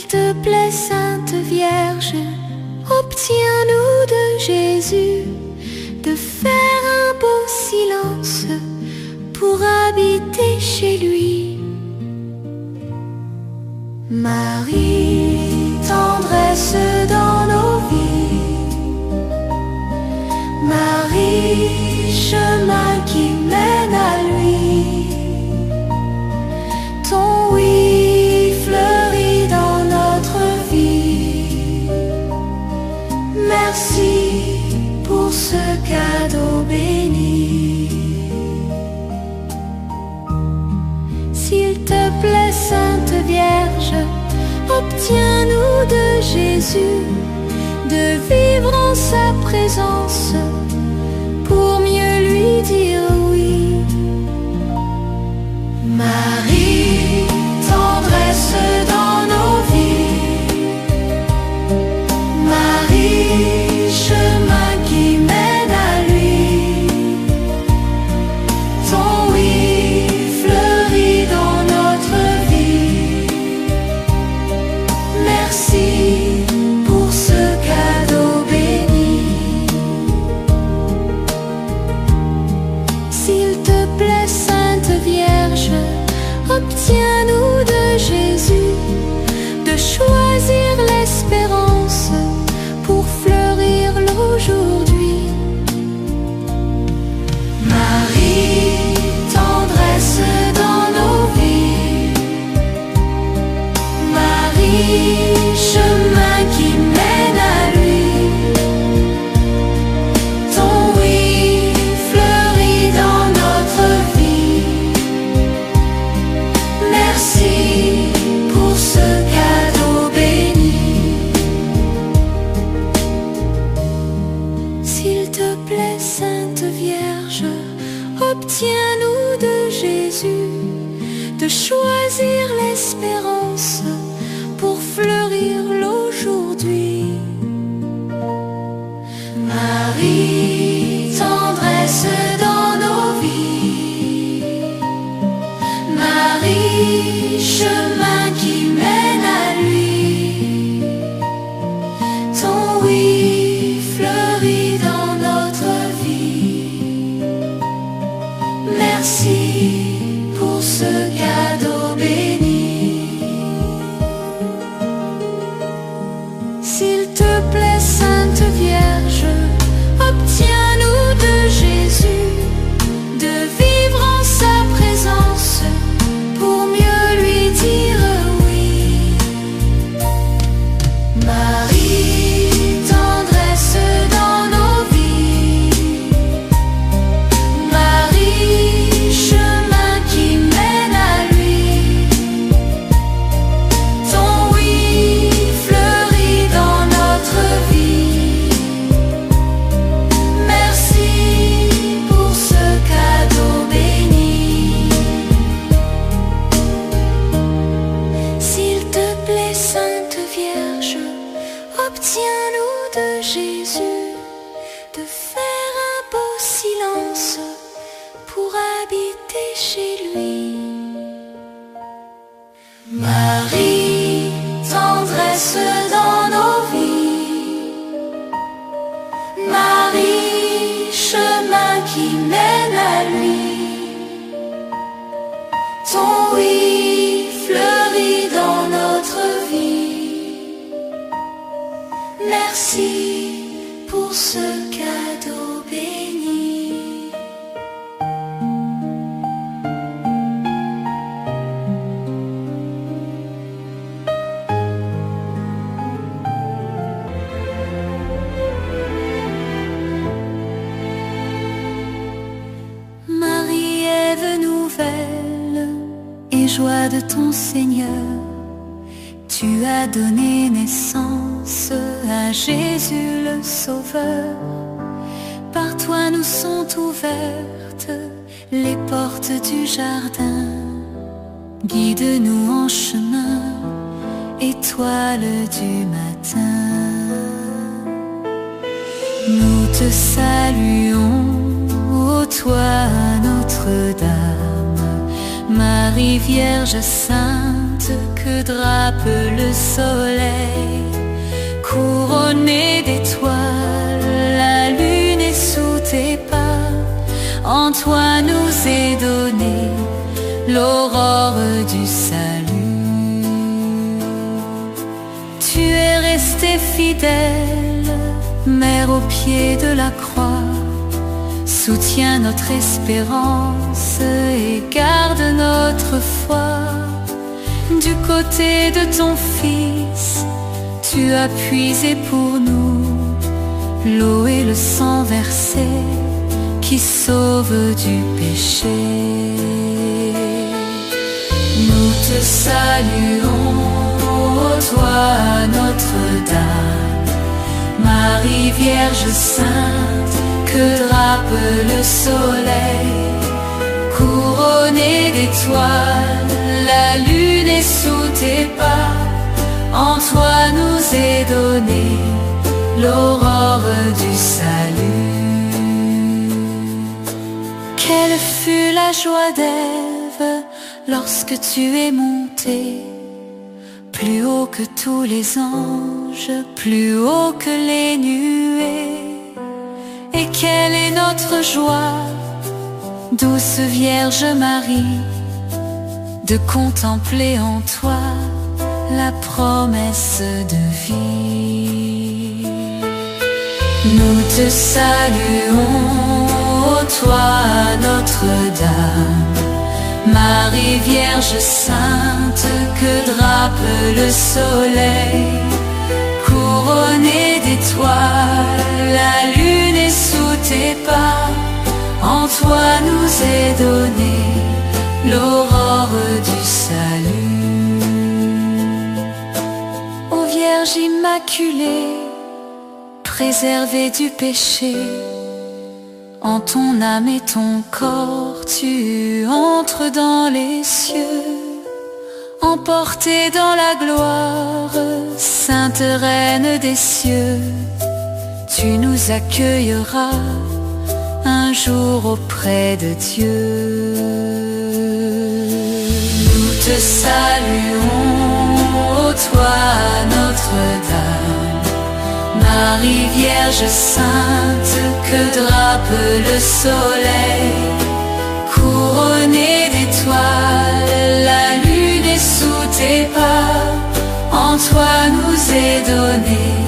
te plaît, Sainte Vierge, obtiens-nous de Jésus de faire un beau silence pour habiter chez lui. Marie, tendresse dans nos vies, Marie, chemin qui mène à lui, ton oui fleurit dans notre vie. Merci pour ce cadeau béni. S'il te plaît, Sainte Vierge, obtiens-nous de Jésus de vivre en sa présence pour mieux lui dire oui. Marie, tendresse dans nos vies, Marie, chemin qui mène à lui, ton oui fleurit dans notre vie. Merci pour ce cadeau béni. S'il te plaît, Sainte Vierge, obtiens-nous de Jésus de choisir l'espérance pour fleurir l'aujourd'hui. Marie, tendresse dans nos vies, Marie, chemin qui mène à lui, ton oui fleurit dans notre vie. Merci pour ce cadeau béni. S'il te plaît, Sainte Vierge, obtiens-nous de Jésus de choisir l'espérance pour fleurir l'aujourd'hui. Marie, tendresse dans nos vies, Marie, chemin qui mène à lui, ton oui fleurit dans notre vie. Merci pour ce cadeau béni. S'il te plaît, Sainte Vierge, obtiens-nous de Jésus de vivre en sa présence pour mieux lui dire oui. Marie, tendresse dans nos vies, Marie, chemin qui mène à lui, ton oui fleurit dans notre vie. Merci pour ce cadeau béni. S'il te plaît, Sainte Vierge, obtiens-nous de Jésus de faire un beau silence pour habiter chez lui. Marie, tendresse dans nos vies, Marie, chemin qui mène à lui, ton oui fleurit dans notre vie. Merci pour ce cadeau béni. Marie, Ève nouvelle et joie de ton Seigneur, tu as donné naissance à Jésus le Sauveur. Par toi nous sont ouvertes les portes du jardin. Guide-nous en chemin, étoile du matin. Nous te saluons, ô toi Notre-Dame, Marie Vierge Sainte, sainte que drape le soleil. Couronnée d'étoiles, la lune est sous tes pas. En toi nous est donnée l'aurore du salut. Tu es restée fidèle, mère au pied de la croix. Soutiens notre espérance et garde notre foi. Du côté de ton Fils, tu as puisé pour nous l'eau et le sang versé qui sauve du péché. Nous te saluons, ô toi Notre-Dame, Marie Vierge Sainte, que drape le soleil. Couronnée d'étoiles, la lune est sous tes pas. En toi nous est donnée l'aurore du salut. Quelle fut la joie d'Ève lorsque tu es monté plus haut que tous les anges, plus haut que les nuées. Et quelle est notre joie, douce Vierge Marie, de contempler en toi la promesse de vie. Nous te saluons, ô toi Notre-Dame, Marie Vierge Sainte, que drape le soleil. Couronnée d'étoiles, la lune est sous tes pas. En toi nous est donnée l'aurore du salut. Ô Vierge Immaculée, préservée du péché, en ton âme et ton corps tu entres dans les cieux. Emportée dans la gloire, Sainte Reine des cieux, tu nous accueilleras un jour auprès de Dieu. Nous te saluons, ô toi Notre-Dame, Marie Vierge Sainte, que drape le soleil. Couronnée d'étoiles, la lune est sous tes pas. En toi nous est donnée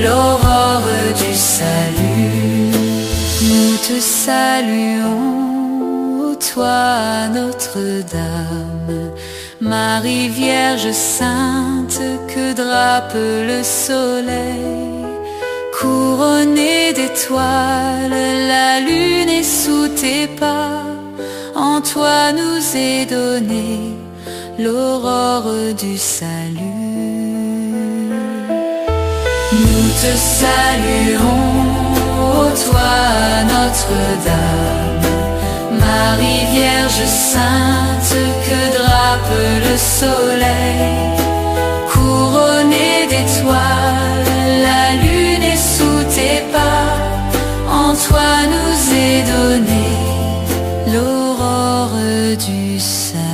l'aurore du salut. Nous te saluons, ô toi Notre-Dame, Marie Vierge Sainte, que drape le soleil. Couronnée d'étoiles, la lune est sous tes pas. En toi nous est donnée l'aurore du salut. Nous te saluons, ô toi Notre-Dame, Marie Vierge Sainte, que drape le soleil. Couronnée d'étoiles, la lune est sous tes pas. En toi nous est donnée l'aurore du salut.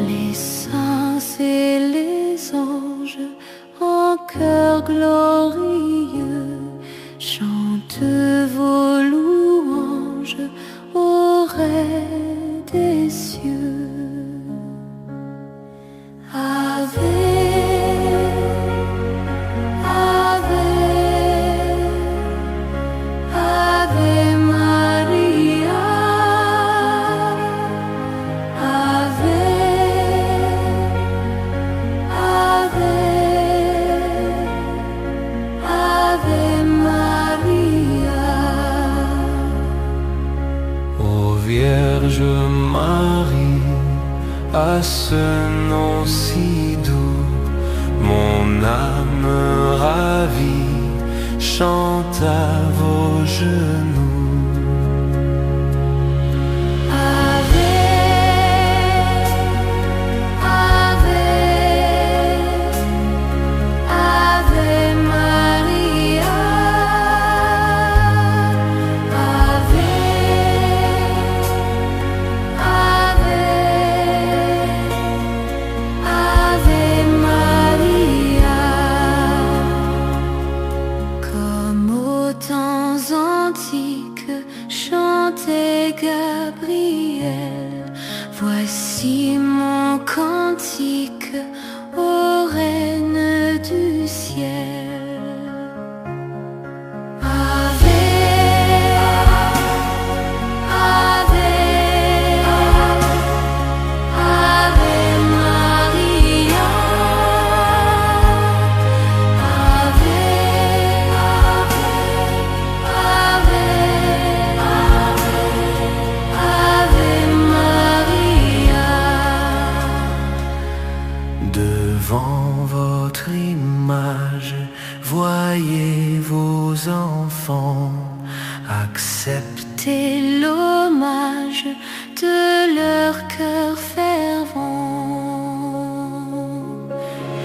Les saints et les anges en chœur glorieux chantent vos louanges au Roi des cieux. Ave, Ave, Ave Maria, Ave, Ave, Ave Maria. Ô Vierge Marie, à ce nom si doux, mon âme ravie chante à vos genoux. Ave, Ave, Ave Voici mon cantique aux reines du ciel. Ave, Ave, Ave Maria. Ave, Ave, Ave Maria. Devant votre image, voyez vos enfants, acceptez Acceptez l'hommage de leur cœur fervent.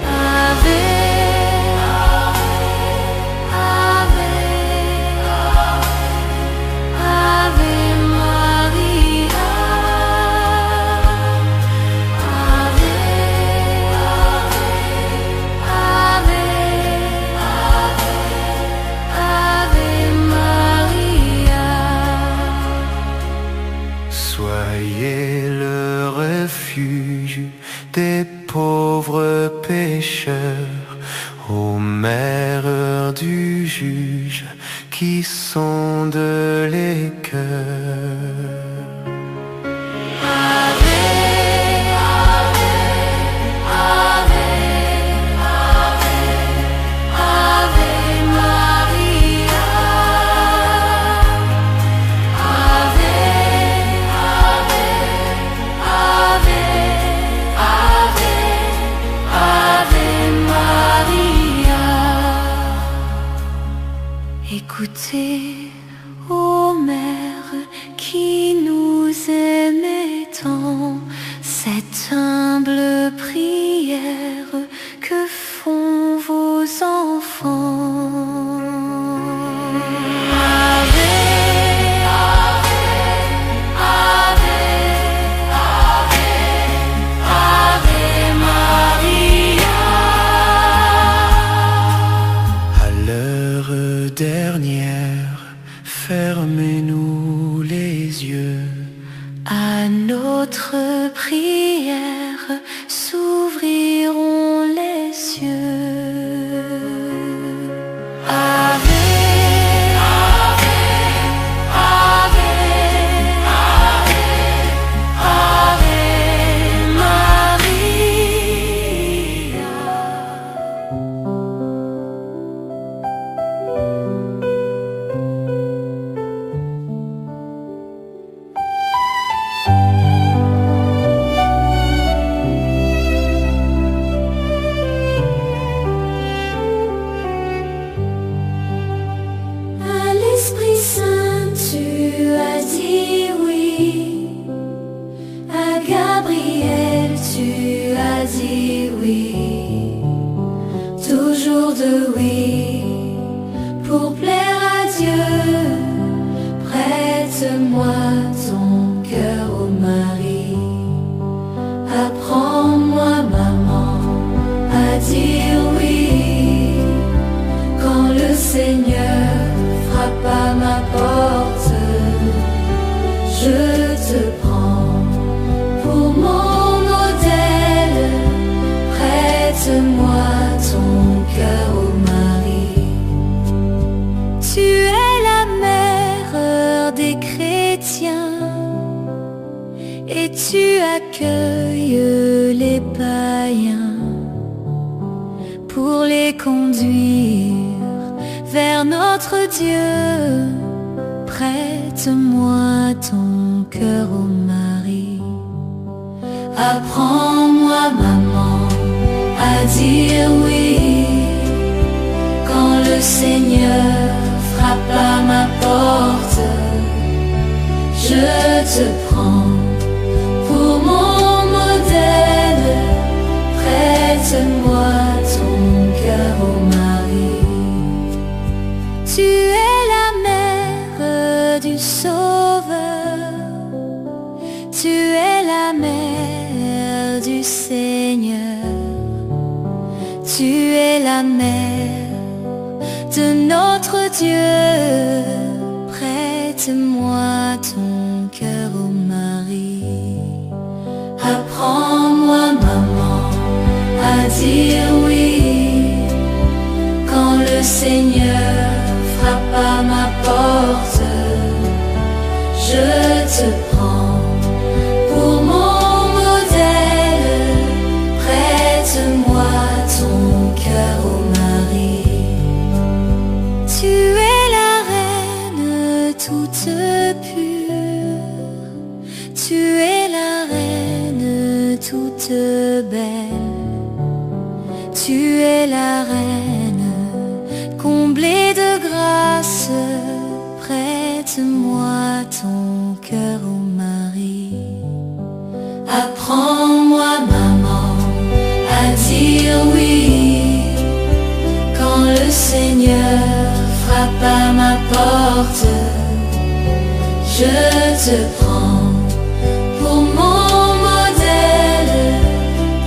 Ave, Ave, Ave Maria. Ave, Ave, Ave Maria. Soyez le refuge des pauvres pécheurs, ô mère du juge qui sonde les cœurs. Ave, Ave, Ave, Ave Maria. Ave, Ave, Ave, Ave Maria. Écoutez, ô mère qui nous aimait tant, cette humble prière que font vos enfants. Ave, Ave, Ave, Ave Maria. À l'heure dernière, fermez-nous les yeux. À notre prière s'ouvriront les cieux. Ave, Ave, Ave, Ave Maria. À l'Esprit Saint, tu as dit oui. À Gabriel, tu as dit oui. Toujours de oui. Pour plaire à Dieu, prête-moi ton cœur, ô Marie. Apprends-moi, maman, à dire oui. Quand le Seigneur frappe à ma porte, je te prends pour mon modèle. Prête-moi ton cœur, ô Marie. Tu es la mère des chrétiens et tu accueilles les païens pour les conduire vers notre Dieu. Prête-moi ton cœur, ô Marie. Apprends-moi, maman, à dire oui. Quand le Seigneur frappe à ma porte, je te prends pour mon modèle. Prête-moi ton cœur, ô Marie. Tu es la mère du Sauveur. Tu es la mère du Seigneur. Tu es la mère de notre Dieu. Prête-moi ton cœur, ô Marie. dire oui quand le Seigneur frappe à ma porte. Je te prends pour mon modèle, prête-moi ton cœur, ô Marie. Tu es la reine toute pure, tu es la reine toute belle, tu es la reine comblée de grâce, prête-moi ton cœur, ô Marie. Apprends-moi, maman, à dire oui quand le Seigneur frappe à ma porte. Je te prends pour mon modèle,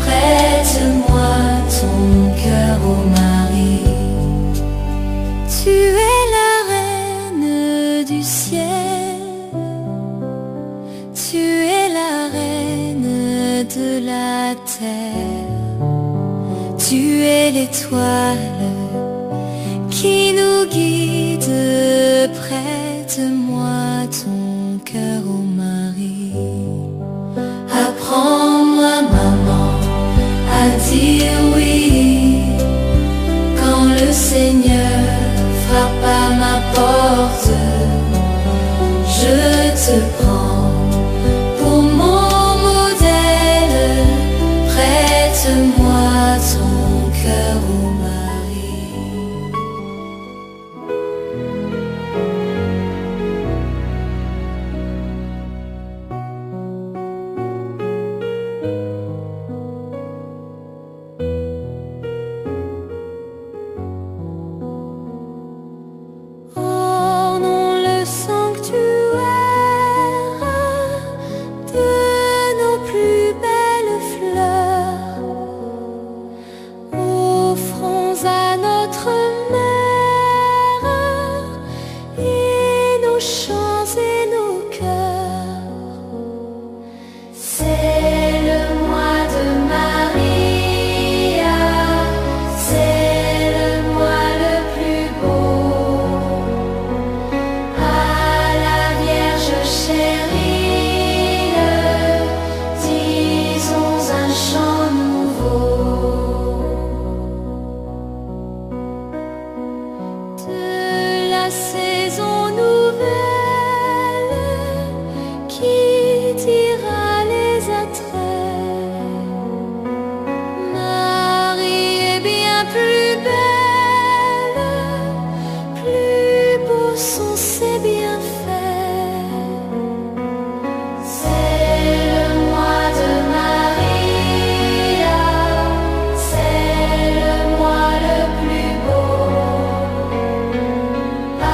prête-moi ton cœur, ô Marie. Tu es la reine du ciel, tu es la reine de la terre, tu es l'étoile qui nous guide, prête-moi ton cœur, ô Marie. Apprends-moi, maman, à dire oui quand le Seigneur frappe à ma porte. Je te prends pour mon modèle, prête-moi ton cœur, ô Marie. Ornons le sanctuaire de nos plus belles fleurs, offrons à notre mère et nos chants et nos cœurs. C'est le mois de Maria, c'est le mois le plus beau. À la Vierge chérie, disons un chant nouveau. De la saison nouvelle qui tira les attraits, Marie est bien plus belle, plus beaux sont ses bienfaits. C'est le mois de Maria, c'est le mois le plus beau. À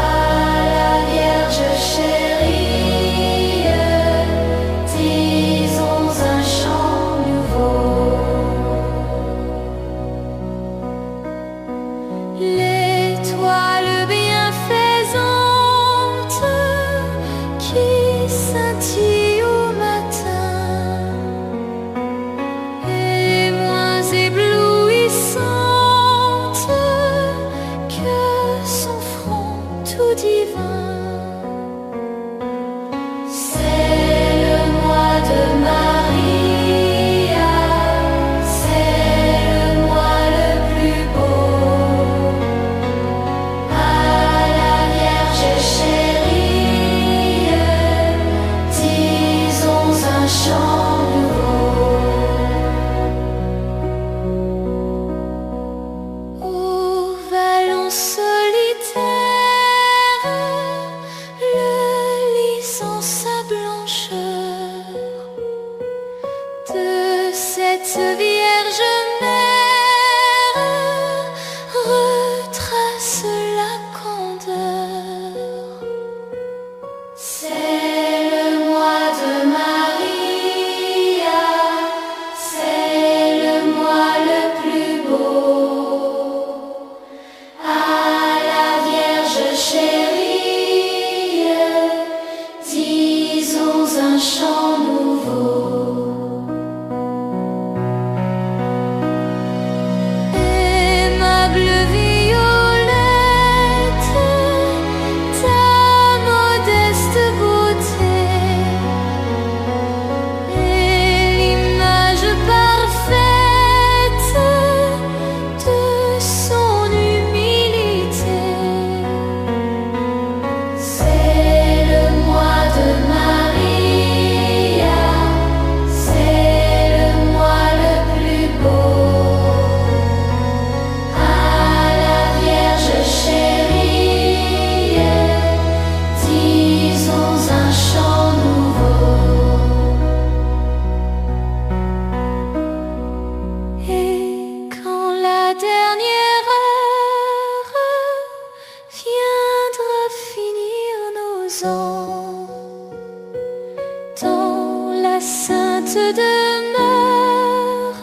te demeure,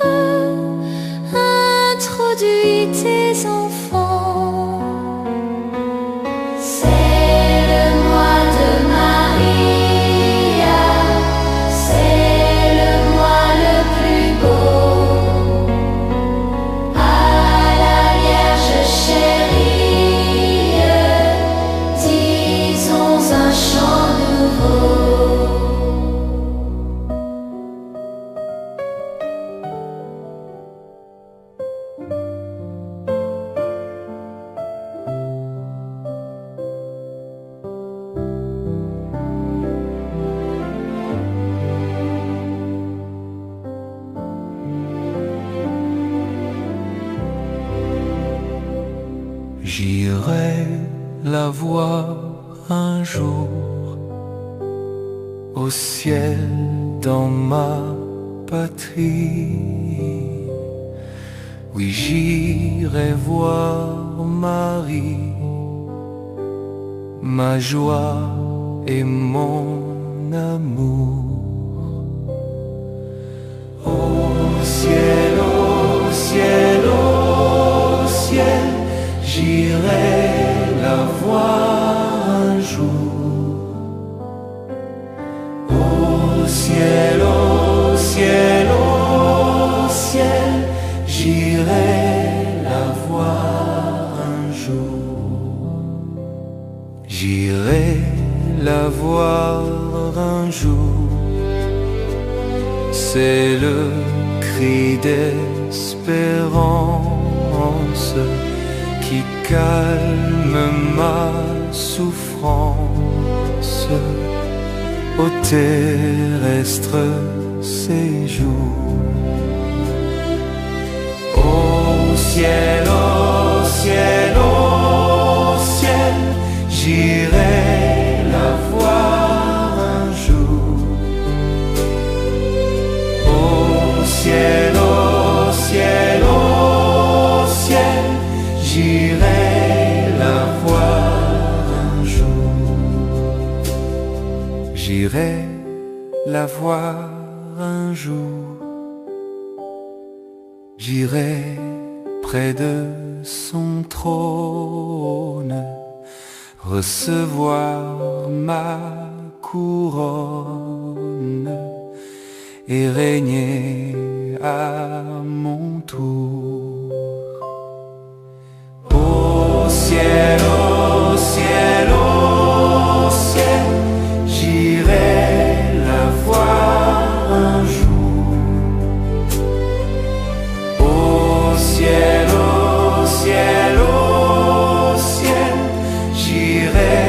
introduis tes enfants. C'est le mois de Maria, c'est le mois le plus beau. À la Vierge chérie, disons un chant nouveau. J'irai la voir un jour au ciel dans ma patrie. Oui, j'irai voir Marie, ma joie et mon amour. Au ciel, au ciel, au ciel, j'irai la voir un jour. Au ciel, au ciel, au ciel, j'irai la voir un jour. J'irai la voir un jour. C'est le cri d'espérance qui calme ma souffrance au terrestre séjour. Au ciel, au ciel, au ciel, j'irai la voir un jour. Au ciel, au ciel, au ciel, j'irai la voir un jour. J'irai la voir un jour. J'irai près de son trône recevoir ma couronne et régner à mon tour. Au ciel, au ciel, au ciel, j'irai la voir un jour. Au ciel, au ciel, au ciel, j'irai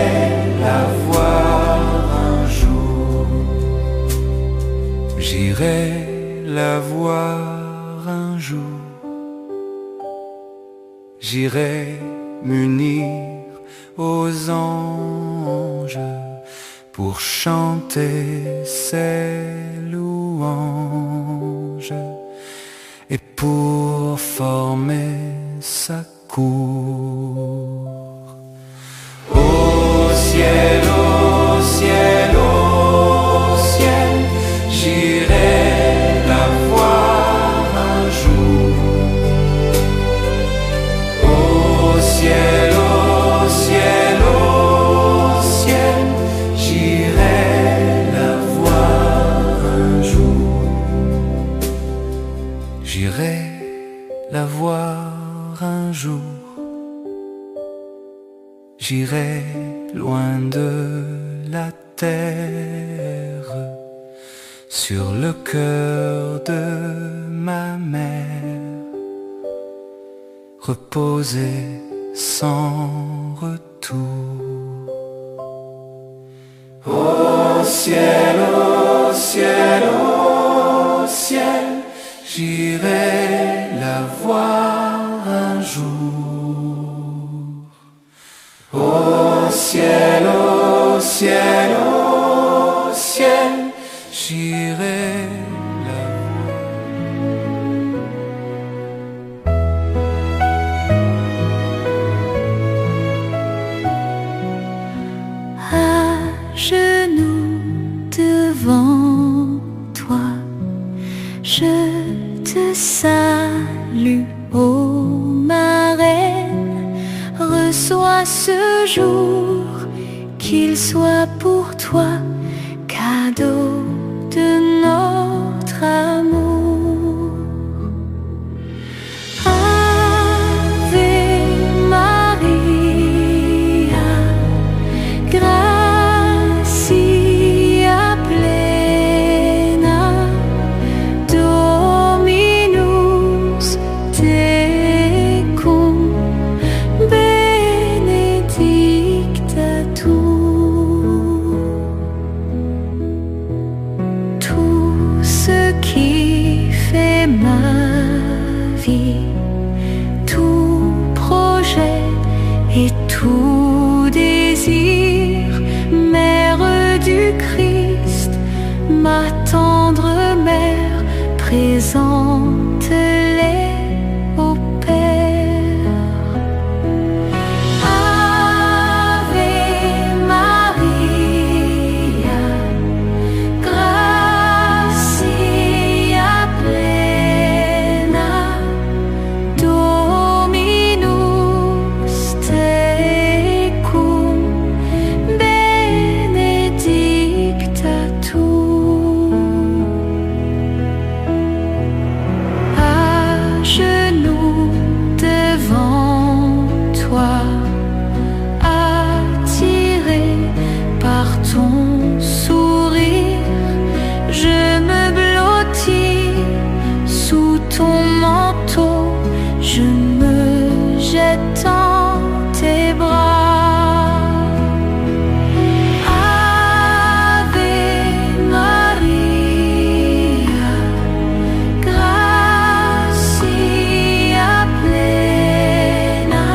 la voir un jour. J'irai la voir un jour. J'irai m'unir aux anges pour chanter ses louanges et pour former sa cour. Au ciel, au ciel, au ciel, j'irai la voir un jour. Au ciel, au ciel, au ciel, j'irai la voir un jour. J'irai la voir un jour. J'irai loin de la terre, sur le cœur de ma mère, reposer sans retour. Au ciel, au ciel, au ciel, j'irai la voir un jour. Au ciel, au ciel, au ciel, j'irai la voir. À genoux devant toi, qu'il soit pour toi cadeau de notre amour. Ave Maria, gratia plena, Dominus tecum, benedicta tu. Tout ce qui fait ma vie, tout projet et tout désir, Mère du Christ, ma tendre mère, présente-les au Père. Ave Maria, gratia plena, Dominus tecum, benedicta tu. À genoux devant toi, attiré par ton sourire, je me blottis sous ton manteau, je me jette dans tes bras. Ave Maria, gratia plena,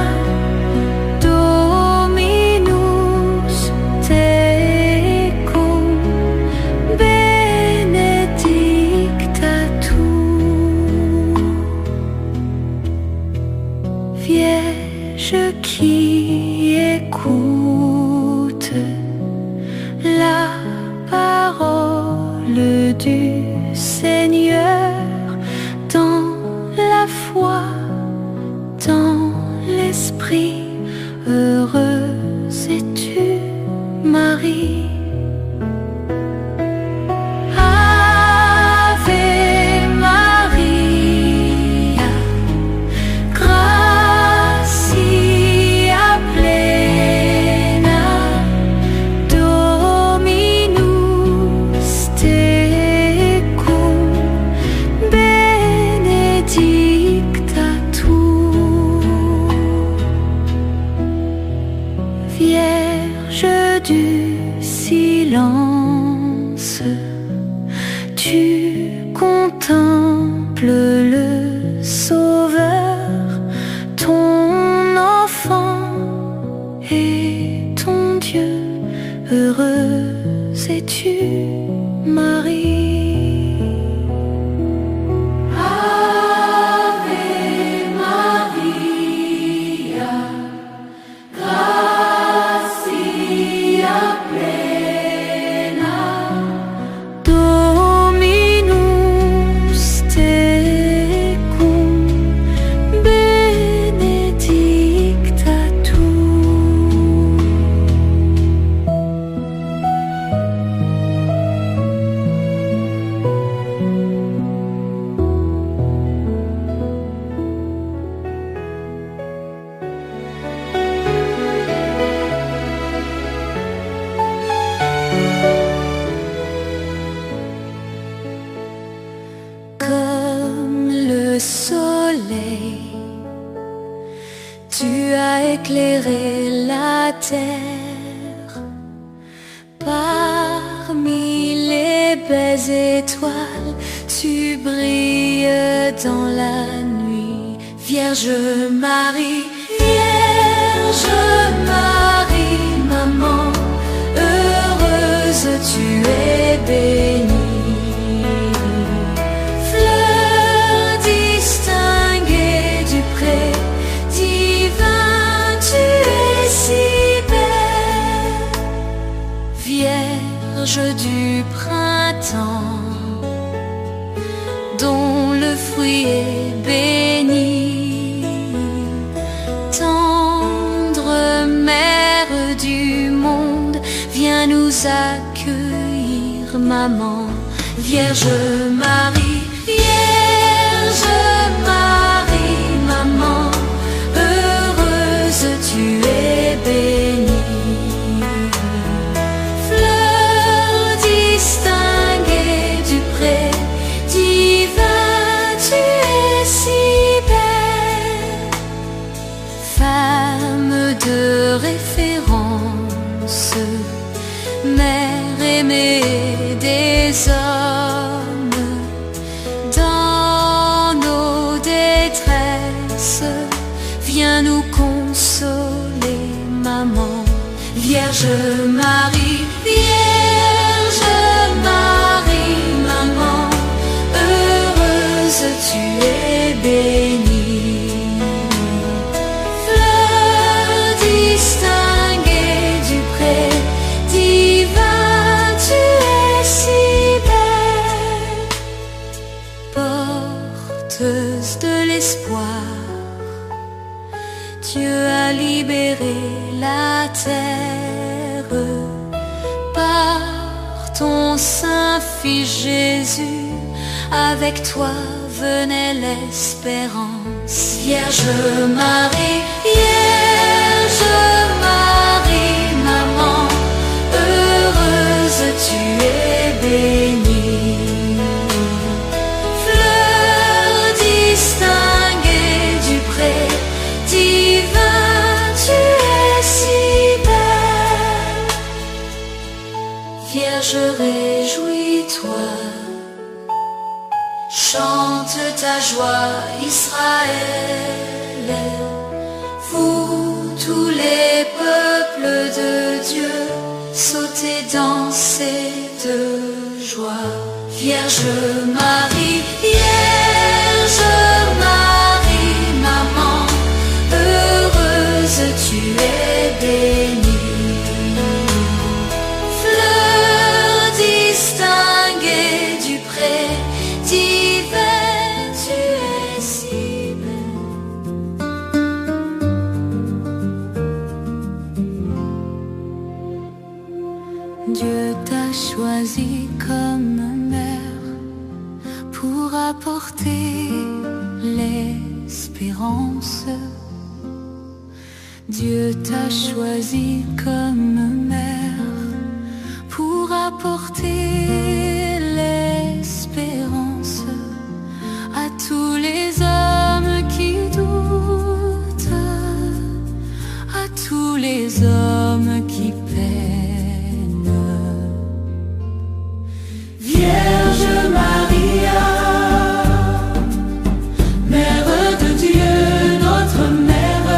Dominus tecum, benedicta tu. Vierge qui écoute la parole du Seigneur, dans la foi, dans l'esprit, heureuse es-tu, Marie. Ave Maria, gratia plena, Dominus tecum, benedicta tu. Vierge du silence, tu contemples le Sauveur, ton enfant et ton Dieu, heureuse es-tu, Marie. Ave Maria, gratia plena, Dominus tecum, benedicta tu. Comme le soleil, tu as éclairé la terre. Parmi les belles étoiles, tu brilles dans la nuit. Vierge Marie, Vierge Marie, maman, heureuse tu es bénie. Fleur distinguée du pré, divin tu es si belle. Vierge du printemps, dont le fruit est béni. Tendre mère du monde, maman, Vierge Marie, Vierge Marie, maman, heureuse tu es bénie. Fleur distinguée du pré, divin tu es si belle. Femme de référence, mère aimée des hommes, dans nos détresses, viens nous consoler, maman, Vierge Marie, Vierge Marie, maman, heureuse tu es bénie. Fleur distinguée du pré, divin tu es si belle. Porteuse de l'espoir, Dieu a libéré la terre par ton saint Fils Jésus. Avec toi venait l'espérance. Vierge Marie, Vierge Marie, maman, heureuse tu es bénie. Fleur distinguée du pré, divin tu es si belle. Vierge, réjouis-toi, chante ta joie, Israël. Vous, tous les peuples de Dieu, sautez, dansez de joie. Vierge Marie, Vierge Marie, maman, heureuse tu es bénie. Fleur distinguée du pré, divin tu es si belle. Dieu t'a choisi comme mère pour apporter l'espérance. Dieu t'a choisi comme mère pour apporter l'espérance à tous les hommes qui doutent, à tous les hommes qui peinent. Vierge Maria, Mère de Dieu, notre mère.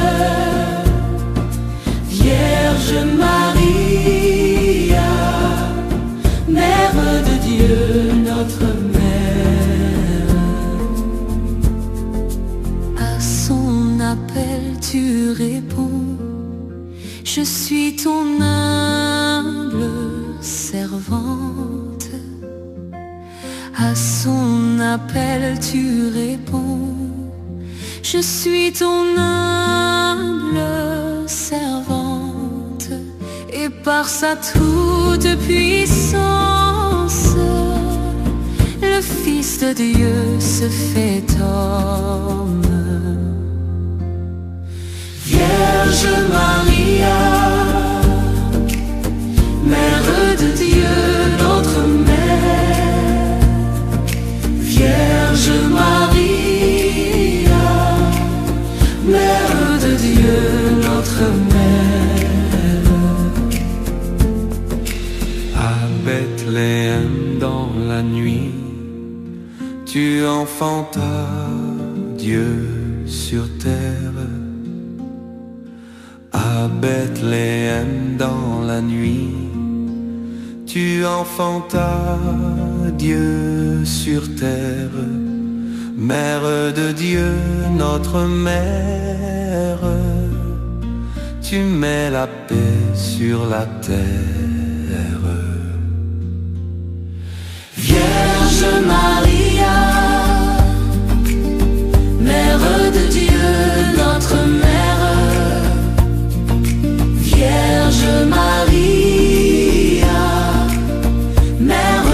Vierge Maria, Mère de Dieu, notre mère. À son appel tu réponds, je suis ton humble servante. À son appel tu réponds, je suis ton humble servante. Et par sa toute puissance, le Fils de Dieu se fait homme. Vierge Maria, Mère de Dieu, notre mère. Vierge Maria, Mère de Dieu, notre mère. À Bethléem dans la nuit, tu enfantas Dieu sur terre. À Bethléem dans la nuit, tu enfantas Dieu sur terre. Mère de Dieu, notre mère, tu mets la paix sur la terre. Vierge Maria, Mère de Dieu, notre mère. Vierge Maria, Mère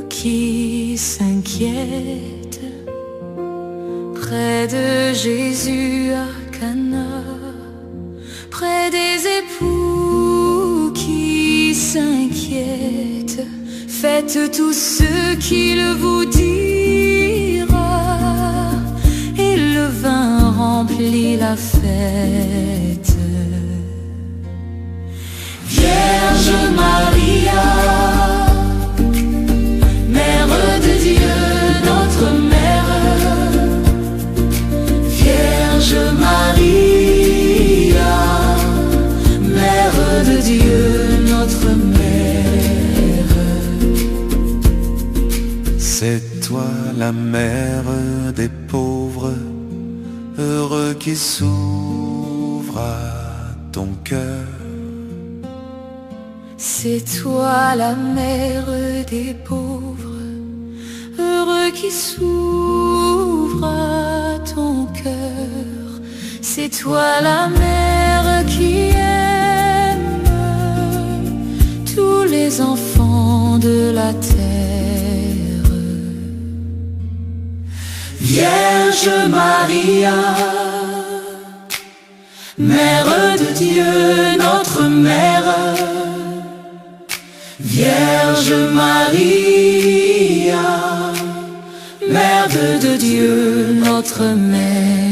qui s'inquiète près de Jésus à Cana, près des époux qui s'inquiètent, faites tout ce qu'il vous dira, et le vin remplit la fête. Vierge Maria, Mère de Dieu, notre Mère. Vierge Maria, Mère de Dieu, notre Mère. C'est toi la mère des pauvres, heureux qui s'ouvre à ton cœur. C'est toi la mère des pauvres, heureux qui s'ouvre à ton cœur. C'est toi la mère qui aime tous les enfants de la terre. Vierge Maria, Mère de Dieu, notre Mère. Vierge Maria, Mère de Dieu, notre Mère.